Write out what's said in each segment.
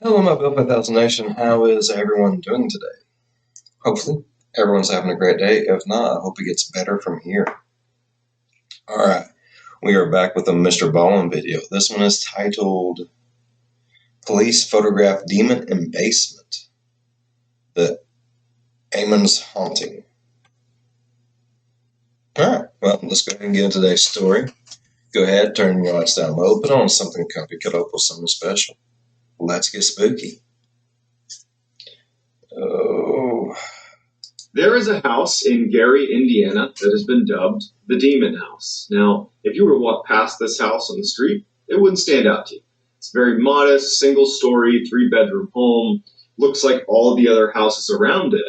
Hello, my Bill 5000 Nation. How is everyone doing today? Hopefully, everyone's having a great day. If not, I hope it gets better from here. All right, we are back with a MRBALLEN video. This one is titled Police Photograph Demon in Basement. The Ammons Haunting. All right, well, let's go ahead and get into today's story. Go ahead, turn your lights down low, put on something comfy, cut up with something special. Let's get spooky. Oh. There is a house in Gary, Indiana that has been dubbed the Demon House. Now, if you were to walk past this house on the street, it wouldn't stand out to you. It's a very modest, single-story, three-bedroom home. Looks like all the other houses around it.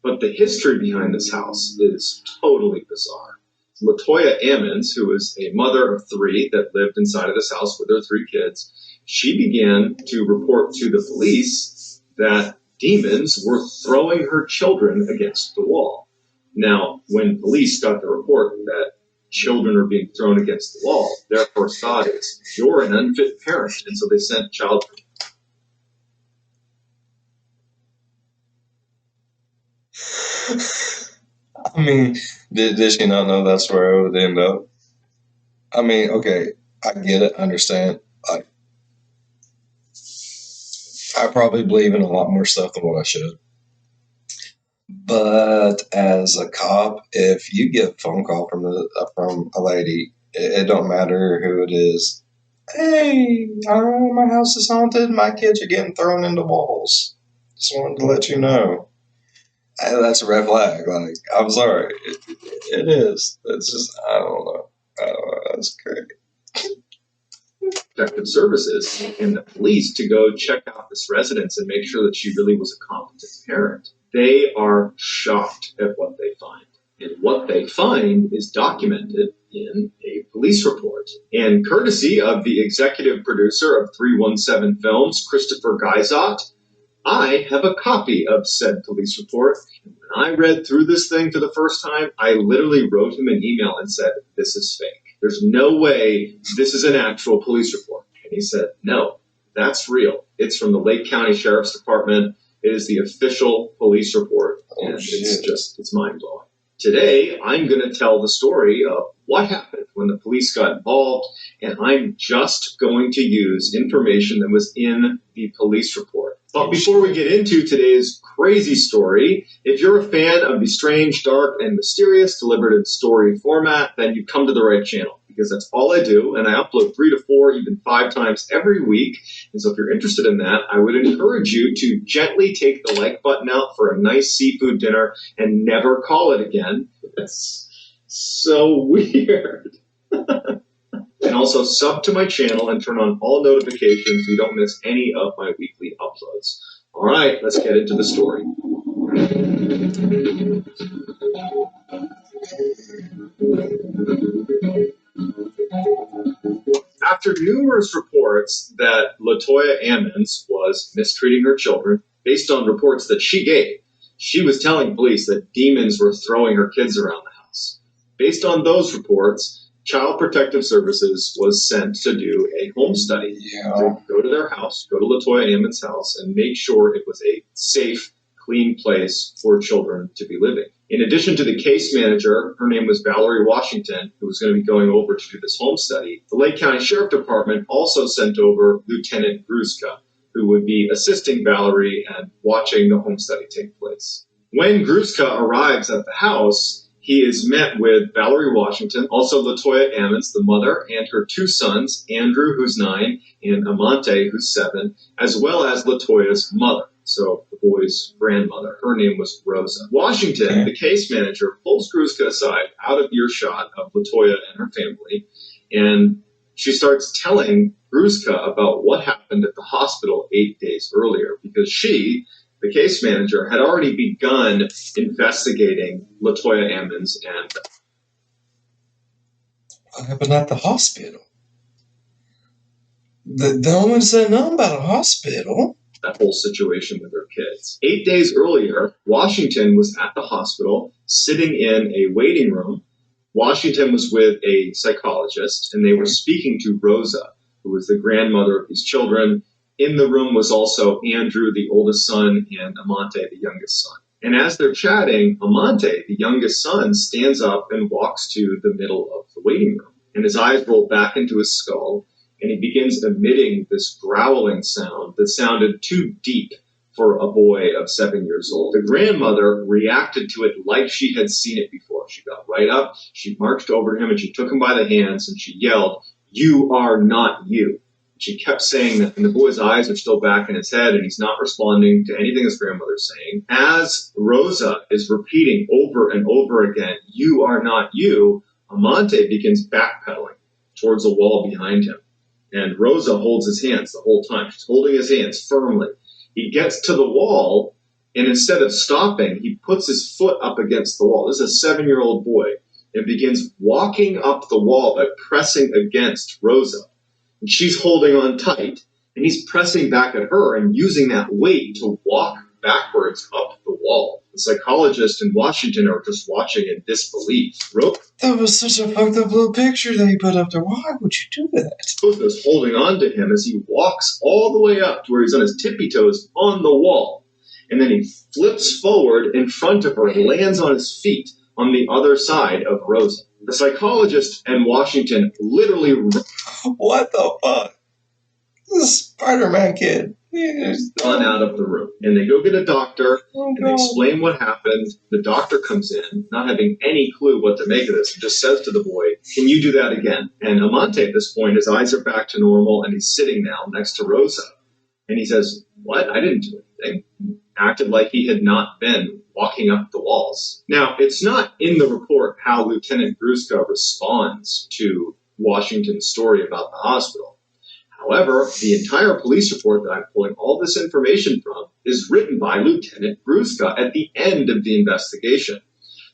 But the history behind this house is totally bizarre. LaToya Ammons, who is a mother of three that lived inside of this house with her three kids, she began to report to the police that demons were throwing her children against the wall. Now, when police got the report that children are being thrown against the wall, their first thought is, you're an unfit parent. And so they sent child protection. I mean, did she not know that's where it would end up? I mean, okay, I get it, understand. I probably believe in a lot more stuff than what I should. But as a cop, if you get a phone call from a lady, it don't matter who it is. Hey, my house is haunted. My kids are getting thrown into walls. Just wanted to let you know. That's a red flag. Like, I'm sorry. It is. It's just, I don't know. That's crazy. Protective Services and the police to go check out this residence and make sure that she really was a competent parent. They are shocked at what they find. And what they find is documented in a police report. And courtesy of the executive producer of 317 Films, Christopher Geizot, I have a copy of said police report. And when I read through this thing for the first time, I literally wrote him an email and said, this is fake. There's no way this is an actual police report. And he said, no, that's real. It's from the Lake County Sheriff's Department. It is the official police report. And it's mind-blowing. Today, I'm going to tell the story of what happened when the police got involved, and I'm just going to use information that was in the police report. But before we get into today's crazy story, if you're a fan of the strange, dark, and mysterious delivered in story format, then you've come to the right channel, because that's all I do, and I upload 3 to 4, even 5 times every week. And so if you're interested in that, I would encourage you to gently take the like button out for a nice seafood dinner and never call it again. That's so weird. And also sub to my channel and turn on all notifications so you don't miss any of my weekly uploads. All right, let's get into the story. After numerous reports that LaToya Ammons was mistreating her children, based on reports that she gave, she was telling police that demons were throwing her kids around the house. Based on those reports, Child Protective Services was sent to do a home study. To go to their house, go to LaToya Ammons' house, and make sure it was a safe, clean place for children to be living. In addition to the case manager, her name was Valerie Washington, who was going to be going over to do this home study, the Lake County Sheriff Department also sent over Lieutenant Gruszka, who would be assisting Valerie and watching the home study take place. When Gruszka arrives at the house, he is met with Valerie Washington, also LaToya Ammons, the mother, and her 2 sons, Andrew, who's 9, and Amante, who's 7, as well as LaToya's mother, so the boy's grandmother. Her name was Rosa. Washington, the case manager, pulls Gruszka aside, out of earshot of LaToya and her family, and she starts telling Gruszka about what happened at the hospital 8 days earlier, because she, the case manager, had already begun investigating LaToya Ammons and what happened at the hospital? No one said nothing about a hospital. That whole situation with her kids. 8 days earlier, Washington was at the hospital, sitting in a waiting room. Washington was with a psychologist, and they were speaking to Rosa, who was the grandmother of these children. In the room was also Andrew, the oldest son, and Amante, the youngest son. And as they're chatting, Amante, the youngest son, stands up and walks to the middle of the waiting room. And his eyes roll back into his skull, and he begins emitting this growling sound that sounded too deep for a boy of 7 years old. The grandmother reacted to it like she had seen it before. She got right up, she marched over to him, and she took him by the hands, and she yelled, "You are not you." She kept saying that, and the boy's eyes are still back in his head, and he's not responding to anything his grandmother's saying. As Rosa is repeating over and over again, "You are not you," Amante begins backpedaling towards a wall behind him. And Rosa holds his hands the whole time. She's holding his hands firmly. He gets to the wall, and instead of stopping, he puts his foot up against the wall. This is a 7-year-old boy, and begins walking up the wall by pressing against Rosa. And she's holding on tight, and he's pressing back at her and using that weight to walk backwards up the wall. The psychologist in Washington are just watching in disbelief. That was such a fucked up little picture that he put up there. Why would you do that? Rosa's holding on to him as he walks all the way up to where he's on his tippy toes on the wall. And then he flips forward in front of her and lands on his feet on the other side of Rosa. The psychologist in Washington literally... What the fuck? This is Spider-Man kid. Run out of the room. And they go get a doctor, and they explain what happened. The doctor comes in, not having any clue what to make of this, and just says to the boy, "Can you do that again?" And Amante, at this point, his eyes are back to normal, and he's sitting now next to Rosa. And he says, "What? I didn't do anything." Acted like he had not been walking up the walls. Now, it's not in the report how Lieutenant Gruska responds to Washington's story about the hospital. However, the entire police report that I'm pulling all this information from is written by Lieutenant Gruska at the end of the investigation.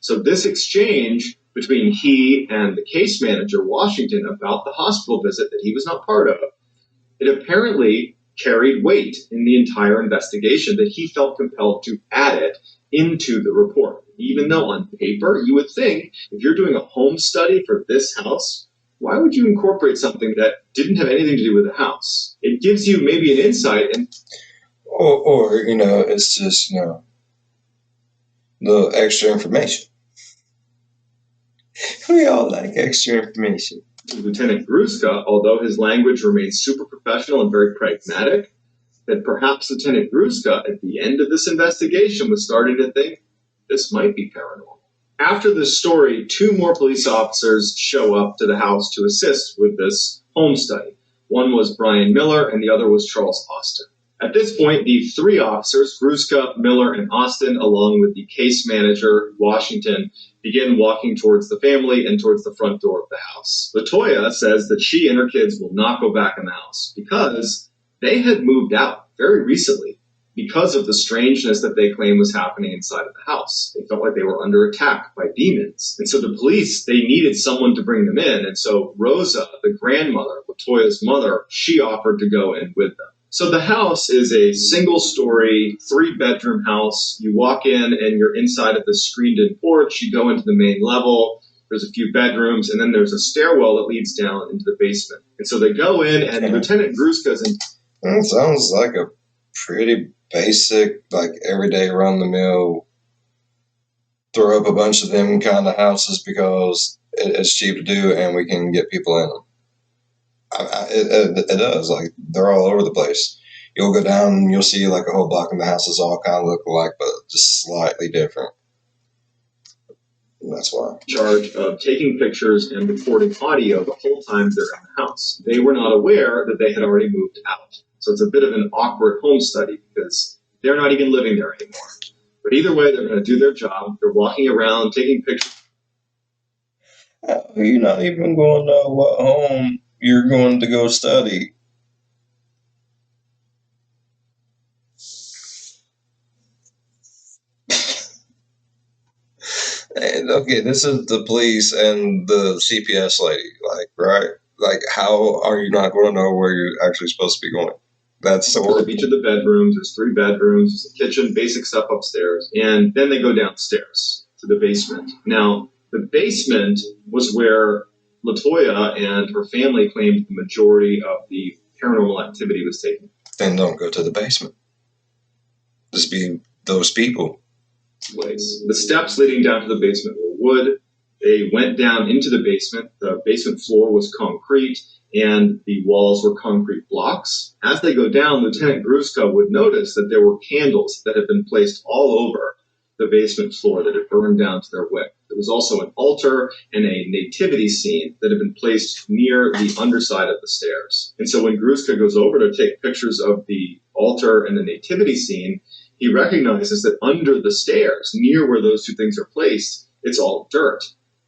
So this exchange between he and the case manager, Washington, about the hospital visit that he was not part of, it apparently carried weight in the entire investigation that he felt compelled to add it into the report. Even though on paper, you would think, if you're doing a home study for this house, why would you incorporate something that didn't have anything to do with the house? It gives you maybe an insight. Or it's just, little extra information. We all like extra information. Lieutenant Gruska, although his language remains super professional and very pragmatic, that perhaps Lieutenant Gruska, at the end of this investigation, was starting to think this might be paranormal. After this story, 2 more police officers show up to the house to assist with this home study. One was Brian Miller, and the other was Charles Austin. At this point, the 3 officers, Gruska, Miller, and Austin, along with the case manager, Washington, begin walking towards the family and towards the front door of the house. LaToya says that she and her kids will not go back in the house because they had moved out very recently because of the strangeness that they claim was happening inside of the house. They felt like they were under attack by demons. And so the police, they needed someone to bring them in. And so Rosa, the grandmother, LaToya's mother, she offered to go in with them. So the house is a single-story, 3-bedroom house. You walk in and you're inside of this screened-in porch. You go into the main level. There's a few bedrooms, and then there's a stairwell that leads down into the basement. And so they go in, and Lieutenant Gruska's in. That sounds like a pretty basic, like everyday run-the-mill, throw up a bunch of them kind of houses because it's cheap to do and we can get people in them. It does. Like, they're all over the place. You'll go down and you'll see like a whole block and the houses all kind of look alike, but just slightly different. And that's why. Charge of taking pictures and recording audio the whole time they're in the house. They were not aware that they had already moved out. So it's a bit of an awkward home study because they're not even living there anymore. But either way, they're going to do their job. They're walking around, taking pictures. You're not even going to know what home you're going to go study. And, okay, this is the police and the CPS lady, like, right? Like, how are you not going to know where you're actually supposed to be going? That's so horrible. Each of the bedrooms, there's 3 bedrooms, there's a kitchen, basic stuff upstairs, and then they go downstairs to the basement. Now, the basement was where LaToya and her family claimed the majority of the paranormal activity was taking. Then don't go to the basement. Just be those people. Ways. The steps leading down to the basement were wood. They went down into the basement. The basement floor was concrete, and the walls were concrete blocks. As they go down, Lieutenant Gruska would notice that there were candles that had been placed all over the basement floor that had burned down to their wick. There was also an altar and a nativity scene that had been placed near the underside of the stairs. And so when Gruska goes over to take pictures of the altar and the nativity scene, he recognizes that under the stairs, near where those two things are placed, it's all dirt.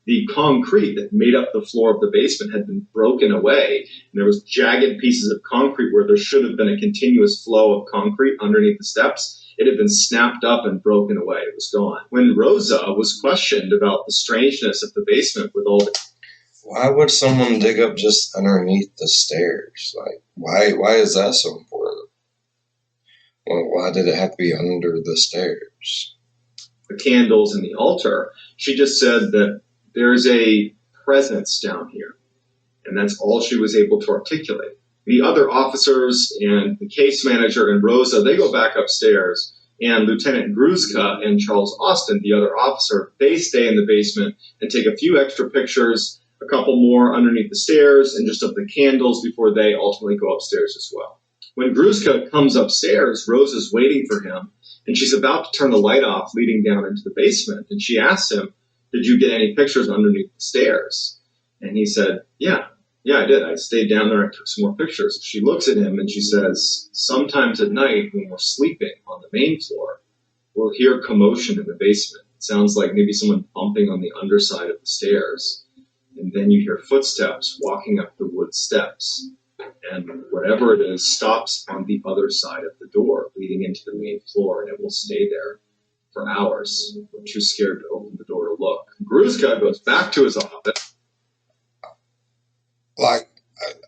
The concrete that made up the floor of the basement had been broken away, and there was jagged pieces of concrete where there should have been a continuous flow of concrete underneath the steps. It had been snapped up and broken away. It was gone. When Rosa was questioned about the strangeness of the basement with all the... Why would someone dig up just underneath the stairs? Like, why is that so important? Well, why did it have to be under the stairs? The candles and the altar, she just said that there's a presence down here, and that's all she was able to articulate. The other officers and the case manager and Rosa, they go back upstairs, and Lieutenant Gruska and Charles Austin, the other officer, they stay in the basement and take a few extra pictures, a couple more underneath the stairs, and just of the candles before they ultimately go upstairs as well. When Gruska comes upstairs, Rosa's waiting for him, and she's about to turn the light off leading down into the basement, and she asks him, "Did you get any pictures underneath the stairs?" And he said, yeah, I did. I stayed down there and took some more pictures. She looks at him and she says, "Sometimes at night when we're sleeping on the main floor, we'll hear commotion in the basement. It sounds like maybe someone bumping on the underside of the stairs. And then you hear footsteps walking up the wood steps. And whatever it is stops on the other side of the door leading into the main floor, and it will stay there for hours. We're too scared to open the door to look." Gruska goes back to his office. Like,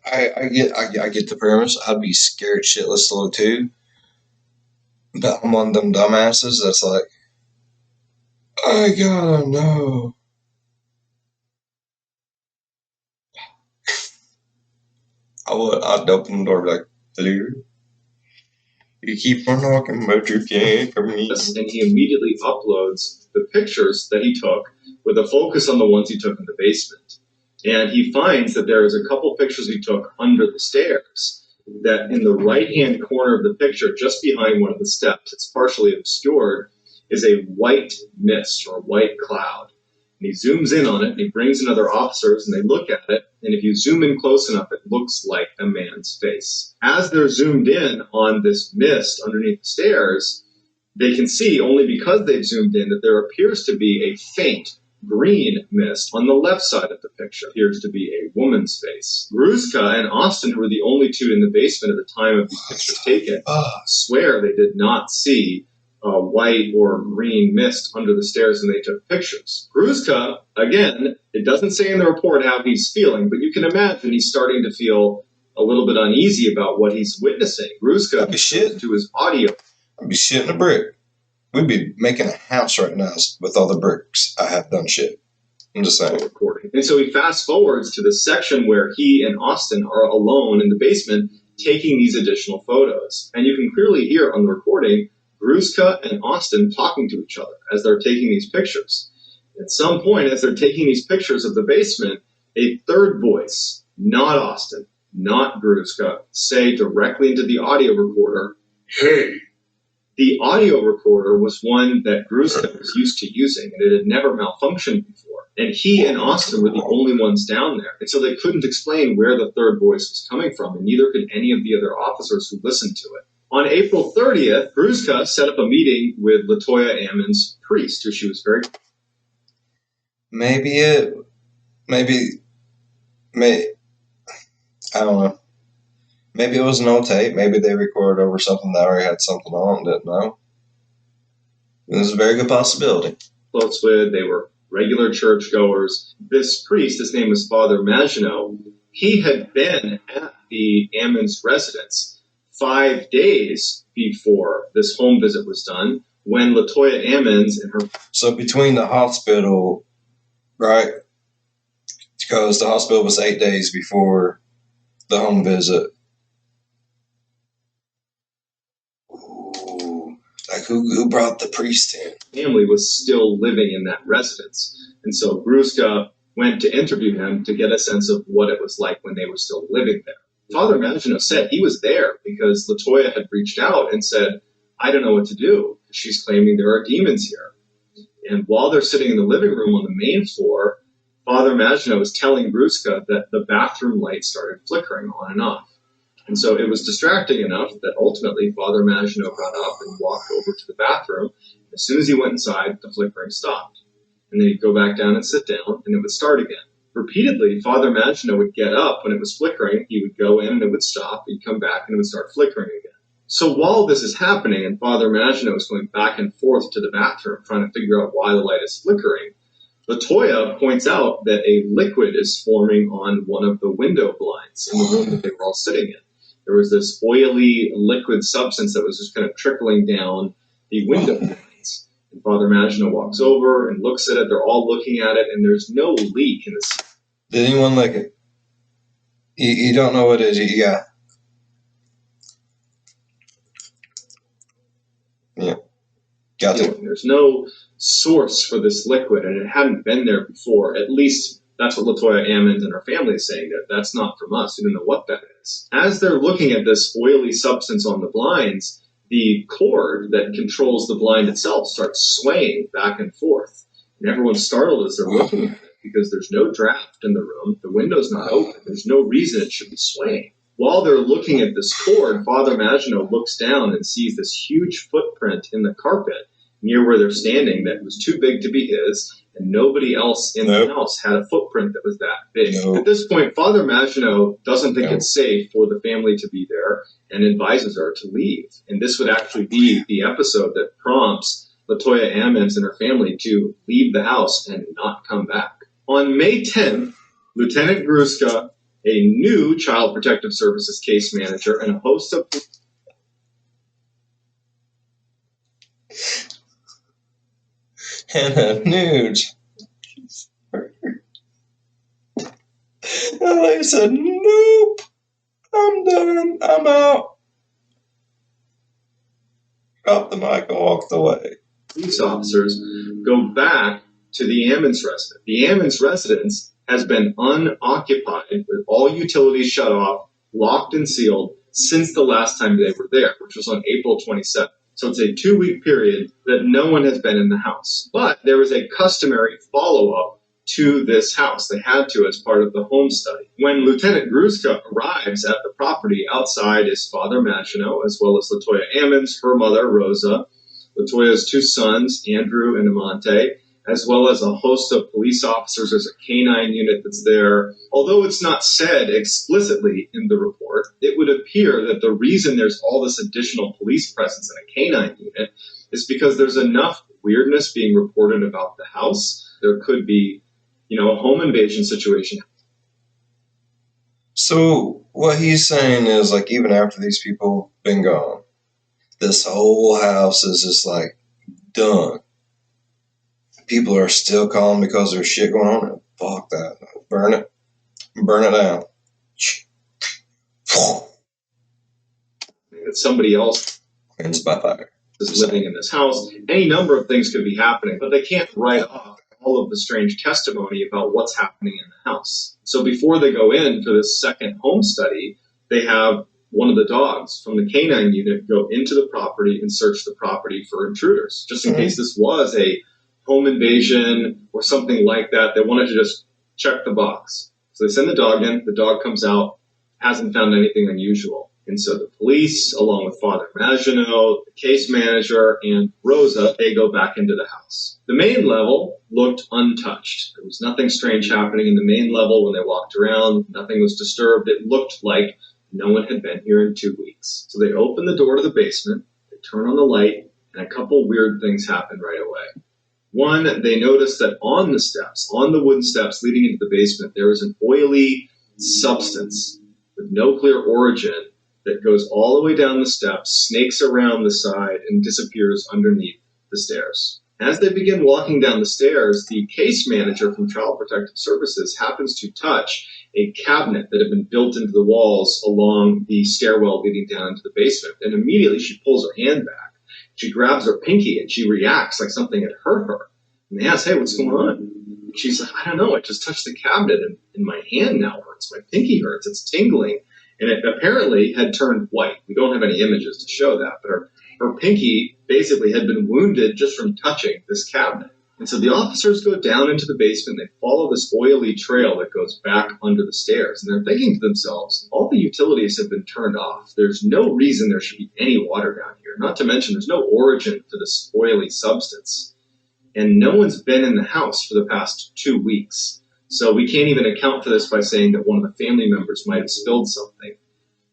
I get the premise. I'd be scared shitless slow too. But I'm one of them dumbasses that's like, I gotta know. I'd open the door like, hello? You keep on knocking, but you can't come in. And he immediately uploads the pictures that he took with a focus on the ones he took in the basement. And he finds that there is a couple pictures he took under the stairs, that in the right-hand corner of the picture, just behind one of the steps, it's partially obscured, is a white mist or white cloud. And he zooms in on it, and he brings in other officers, and they look at it, and if you zoom in close enough, it looks like a man's face. As they're zoomed in on this mist underneath the stairs, they can see, only because they've zoomed in, that there appears to be a faint green mist on the left side of the picture. Appears to be a woman's face. Gruska and Austin, who were the only two in the basement at the time of these pictures taken, swear they did not see white or green mist under the stairs when they took pictures. Gruska, again, it doesn't say in the report how he's feeling, but you can imagine he's starting to feel a little bit uneasy about what he's witnessing. Gruska goes to his audio. I'd be shitting a brick. We'd be making a house right now with all the bricks I have done shit. I'm just saying. Recording. And so he fast forwards to the section where he and Austin are alone in the basement taking these additional photos. And you can clearly hear on the recording Gruska and Austin talking to each other as they're taking these pictures. At some point, as they're taking these pictures of the basement, a third voice, not Austin, not Gruska, say directly into the audio recorder, "Hey." The audio recorder was one that Gruska was used to using, and it had never malfunctioned before. And he and Austin were the only ones down there. And so they couldn't explain where the third voice was coming from, and neither could any of the other officers who listened to it. On April 30th, Gruska set up a meeting with Latoya Ammons' priest, who she was very... I don't know. Maybe it was an old tape. Maybe they recorded over something that already had something on and didn't know. There's a very good possibility. Close with, they were regular churchgoers. This priest, his name was Father Maginot, he had been at the Ammons residence 5 days before this home visit was done, when Latoya Ammons and her... So between the hospital, right? Because the hospital was 8 days before the home visit. Who brought the priest in? Family was still living in that residence. And so Gruska went to interview him to get a sense of what it was like when they were still living there. Father Maginot said he was there because LaToya had reached out and said, I don't know what to do. She's claiming there are demons here. And while they're sitting in the living room on the main floor, Father Maginot was telling Gruska that the bathroom light started flickering on and off. And so it was distracting enough that ultimately Father Maginot got up and walked over to the bathroom. As soon as he went inside, the flickering stopped. And then he'd go back down and sit down, and it would start again. Repeatedly, Father Maginot would get up when it was flickering. He would go in and it would stop. He'd come back and it would start flickering again. So while this is happening and Father Maginot is going back and forth to the bathroom trying to figure out why the light is flickering, LaToya points out that a liquid is forming on one of the window blinds in the room that they were all sitting in. There was this oily liquid substance that was just kind of trickling down the window blinds. And Father Maginot walks over and looks at it. They're all looking at it, and there's no leak in the. Did anyone lick it? You don't know what it is. Yeah. Yeah. Gotcha. There's no source for this liquid, and it hadn't been there before. At least that's what LaToya Ammons and her family is saying. That's not from us. We don't know what that is. As they're looking at this oily substance on the blinds, the cord that controls the blind itself starts swaying back and forth. And everyone's startled as they're looking at it because there's no draft in the room. The window's not open. There's no reason it should be swaying. While they're looking at this cord, Father Maginot looks down and sees this huge footprint in the carpet near where they're standing that was too big to be his, and nobody else in the house had a footprint that was that big. At this point, Father Maginot doesn't think it's safe for the family to be there and advises her to leave. And this would actually be the episode that prompts LaToya Ammons and her family to leave the house and not come back. On May 10th, Lieutenant Gruska, a new Child Protective Services case manager, and a host of... And a nude. And they said, nope, I'm done, I'm out. Dropped the mic and walked away. Police officers go back to the Ammons residence. The Ammons residence has been unoccupied with all utilities shut off, locked and sealed since the last time they were there, which was on April 27th. So it's a 2-week period that no one has been in the house. But there was a customary follow-up to this house. They had to as part of the home study. When Lieutenant Gruska arrives at the property, outside is Father Maginot, as well as LaToya Ammons, her mother, Rosa, LaToya's 2 sons, Andrew and Amante, as well as a host of police officers. There's a canine unit that's there. Although it's not said explicitly in the report, it would appear that the reason there's all this additional police presence in a canine unit is because there's enough weirdness being reported about the house. There could be, a home invasion situation. So what he's saying is, like, even after these people have been gone, this whole house is just like done. People are still calling because there's shit going on. Fuck that. Burn it. Burn it down. It's somebody else Cleansed by fire. is living in this house. Any number of things could be happening, but they can't write off all of the strange testimony about what's happening in the house. So before they go in for this second home study, they have one of the dogs from the canine unit go into the property and search the property for intruders, just in case this was a home invasion or something like that. They wanted to just check the box. So they send the dog in. The dog comes out, hasn't found anything unusual. And so the police, along with Father Maginot, the case manager, and Rosa, they go back into the house. The main level looked untouched. There was nothing strange happening in the main level when they walked around. Nothing was disturbed. It looked like no one had been here in 2 weeks. So they open the door to the basement, they turn on the light, and a couple weird things happen right away. One, they noticed that on the steps, on the wooden steps leading into the basement, there was an oily substance with no clear origin that goes all the way down the steps, snakes around the side, and disappears underneath the stairs. As they begin walking down the stairs, the case manager from Child Protective Services happens to touch a cabinet that had been built into the walls along the stairwell leading down into the basement. And immediately she pulls her hand back. She grabs her pinky and she reacts like something had hurt her. And they ask, hey, what's going on? And she's like, I don't know. I just touched the cabinet and my hand now hurts. My pinky hurts. It's tingling. And it apparently had turned white. We don't have any images to show that, but her pinky basically had been wounded just from touching this cabinet. And so the officers go down into the basement. They follow this oily trail that goes back under the stairs. And they're thinking to themselves, all the utilities have been turned off. There's no reason there should be any water down here. Not to mention there's no origin for this oily substance. And no one's been in the house for the past 2 weeks. So we can't even account for this by saying that one of the family members might have spilled something.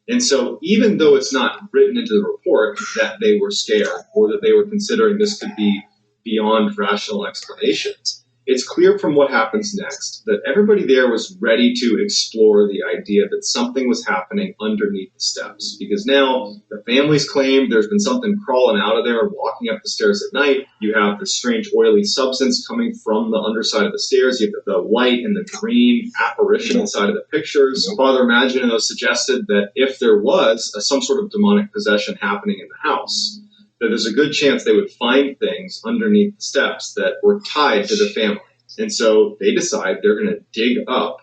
And so even though it's not written into the report that they were scared or that they were considering this could be beyond rational explanations, it's clear from what happens next that everybody there was ready to explore the idea that something was happening underneath the steps. Because now the families claim there's been something crawling out of there and walking up the stairs at night. You have this strange oily substance coming from the underside of the stairs. You have the white and the green apparition inside of the pictures. Father Maginot suggested that if there was some sort of demonic possession happening in the house, that there's a good chance they would find things underneath the steps that were tied to the family. And so they decide they're going to dig up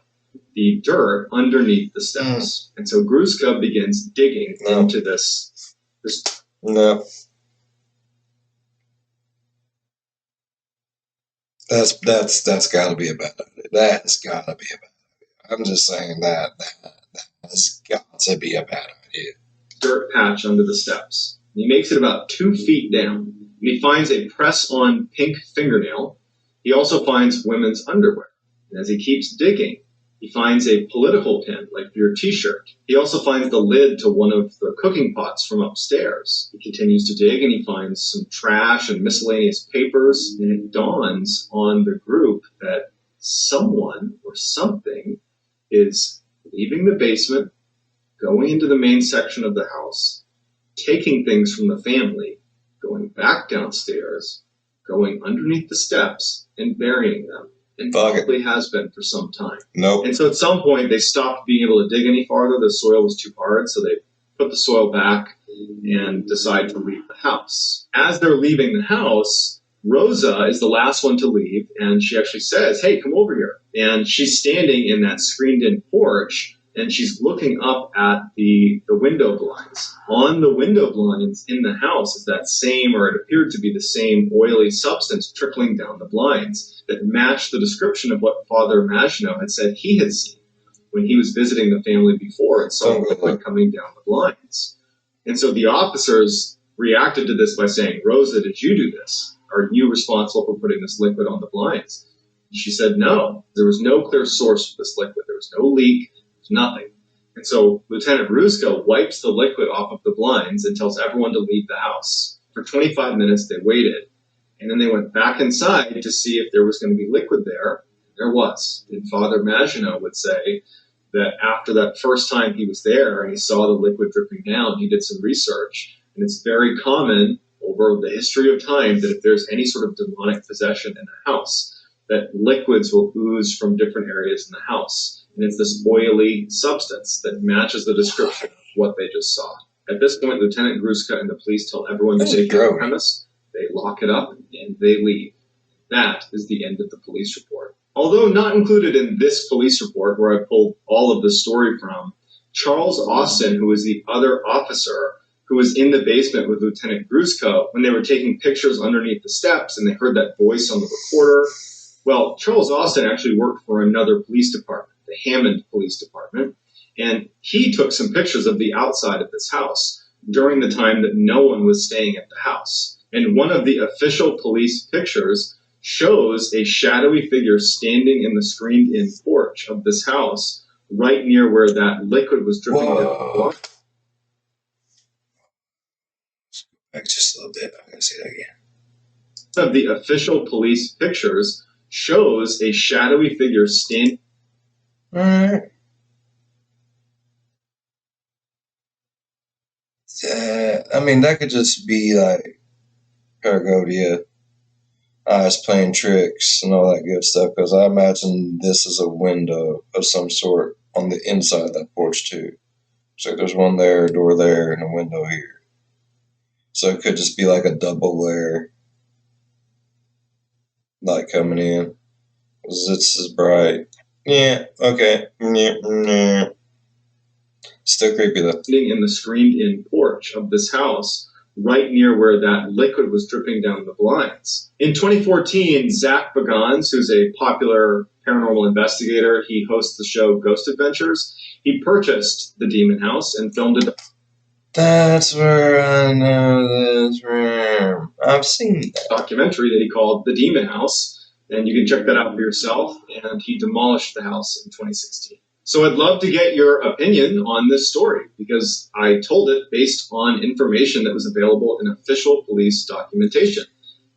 the dirt underneath the steps. And so Gruska begins digging into this. No. That's got to be a bad idea. That's got to be a bad idea. I'm just saying that has got to be a bad idea. Dirt patch under the steps. He makes it about 2 feet down. And he finds a press-on pink fingernail. He also finds women's underwear. And as he keeps digging, he finds a political pin, like for your t-shirt. He also finds the lid to one of the cooking pots from upstairs. He continues to dig and he finds some trash and miscellaneous papers. And it dawns on the group that someone or something is leaving the basement, going into the main section of the house, taking things from the family, going back downstairs, going underneath the steps, and burying them. And probably has been for some time. Nope. And so at some point, they stopped being able to dig any farther. The soil was too hard, so they put the soil back and decide to leave the house. As they're leaving the house, Rosa is the last one to leave, and she actually says, hey, come over here. And she's standing in that screened-in porch, and she's looking up at the window blinds. On the window blinds in the house is that same, or it appeared to be the same, oily substance trickling down the blinds that matched the description of what Father Maginot had said he had seen when he was visiting the family before and saw liquid coming down the blinds. And so the officers reacted to this by saying, Rosa, did you do this? Are you responsible for putting this liquid on the blinds? And she said, no. There was no clear source for this liquid. There was no leak. Nothing. And so Lieutenant Ruska wipes the liquid off of the blinds and tells everyone to leave the house. For 25 minutes, they waited. And then they went back inside to see if there was going to be liquid there. There was. And Father Maginot would say that after that first time he was there and he saw the liquid dripping down, he did some research. And it's very common over the history of time that if there's any sort of demonic possession in a house, that liquids will ooze from different areas in the house. And it's this oily substance that matches the description of what they just saw. At this point, Lieutenant Gruska and the police tell everyone to take the premise. They lock it up and they leave. That is the end of the police report. Although not included in this police report, where I pulled all of the story from, Charles Austin, who was the other officer who was in the basement with Lieutenant Gruska when they were taking pictures underneath the steps and they heard that voice on the recorder. Well, Charles Austin actually worked for another police department, the Hammond Police Department, and he took some pictures of the outside of this house during the time that no one was staying at the house. And one of the official police pictures shows a shadowy figure standing in the screened-in porch of this house right near where that liquid was dripping down the floor. Back just a little bit. I'm going to say that again. One of the official police pictures shows a shadowy figure standing. I mean, that could just be like Paragodia, eyes playing tricks and all that good stuff, because I imagine this is a window of some sort on the inside of that porch too. So there's one there, a door there, and a window here. So it could just be like a double layer light coming in. This is bright. Yeah, okay. Yeah. Still creepy though. In the screened-in porch of this house, right near where that liquid was dripping down the blinds. In 2014, Zach Bagans, who's a popular paranormal investigator, he hosts the show Ghost Adventures, he purchased the demon house and filmed it. That's where I know this from. I've seen that documentary that he called The Demon House, and you can check that out for yourself, and he demolished the house in 2016. So I'd love to get your opinion on this story, because I told it based on information that was available in official police documentation.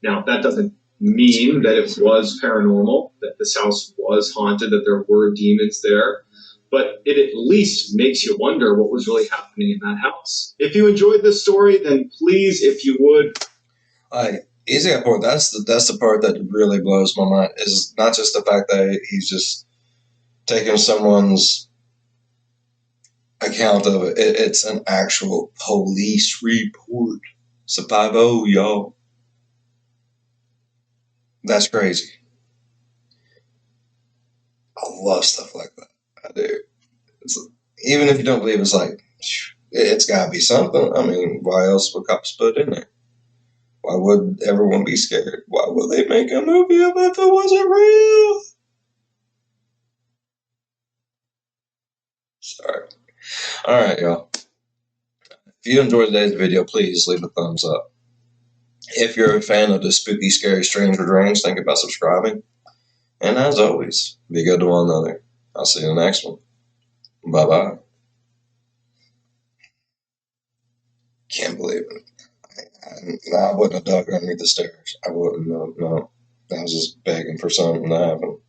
Now, that doesn't mean that it was paranormal, that this house was haunted, that there were demons there, but it at least makes you wonder what was really happening in that house. If you enjoyed this story, then please, if you would... Easy at point. That's the part that really blows my mind. Is not just the fact that he's just taking someone's account of it. It's an actual police report. It's a 5-0, y'all. That's crazy. I love stuff like that. I do. Even if you don't believe, it's like, it's got to be something. I mean, why else would cops put in there? Why would everyone be scared? Why would they make a movie of it if it wasn't real? Sorry. All right, y'all. If you enjoyed today's video, please leave a thumbs up. If you're a fan of the spooky, scary, strange, or deranged, think about subscribing. And as always, be good to one another. I'll see you in the next one. Bye-bye. Can't believe it. I wouldn't have dug underneath the stairs. I wouldn't. No. I was just begging for something to happen.